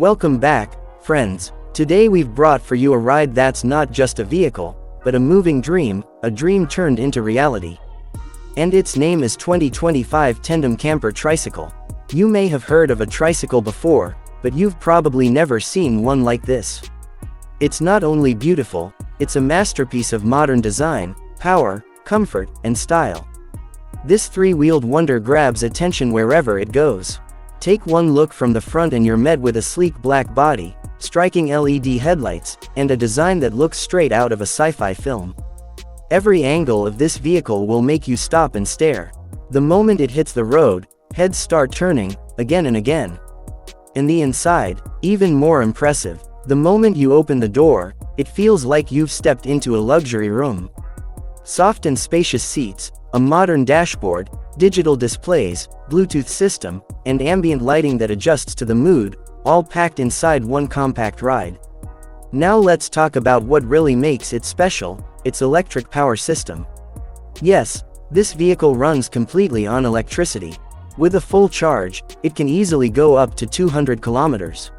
Welcome back, friends. Today we've brought for you a ride that's not just a vehicle, but a moving dream, a dream turned into reality. And its name is 2025 Tendam Camper Tricycle. You may have heard of a tricycle before, but you've probably never seen one like this. It's not only beautiful, it's a masterpiece of modern design, power, comfort, and style. This three-wheeled wonder grabs attention wherever it goes. Take one look from the front and you're met with a sleek black body, striking LED headlights, and a design that looks straight out of a sci-fi film. Every angle of this vehicle will make you stop and stare. The moment it hits the road, heads start turning, again and again. And the inside, even more impressive. The moment you open the door, it feels like you've stepped into a luxury room. Soft and spacious seats, a modern dashboard, digital displays, Bluetooth system, and ambient lighting that adjusts to the mood, all packed inside one compact ride. Now let's talk about what really makes it special, its electric power system. Yes, this vehicle runs completely on electricity. With a full charge, it can easily go up to 200 kilometers.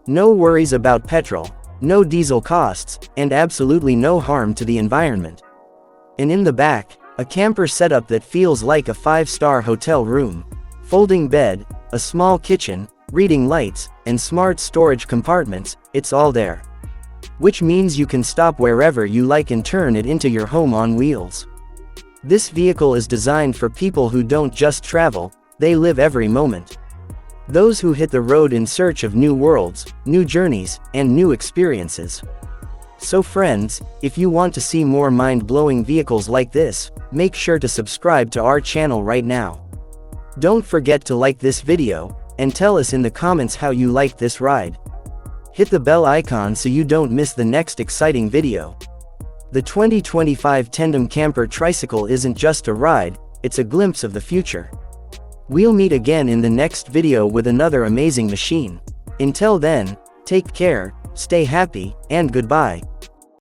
No worries about petrol, no diesel costs, and absolutely no harm to the environment. And in the back, a camper setup that feels like a 5-star hotel room. Folding bed, a small kitchen, reading lights, and smart storage compartments, it's all there. Which means you can stop wherever you like and turn it into your home on wheels. This vehicle is designed for people who don't just travel, they live every moment. Those who hit the road in search of new worlds, new journeys, and new experiences. So friends, if you want to see more mind-blowing vehicles like this, make sure to subscribe to our channel right now. Don't forget to like this video, and tell us in the comments how you liked this ride. Hit the bell icon so you don't miss the next exciting video. The 2025 Tendam Camper Tricycle isn't just a ride, it's a glimpse of the future. We'll meet again in the next video with another amazing machine. Until then, take care, stay happy, and goodbye.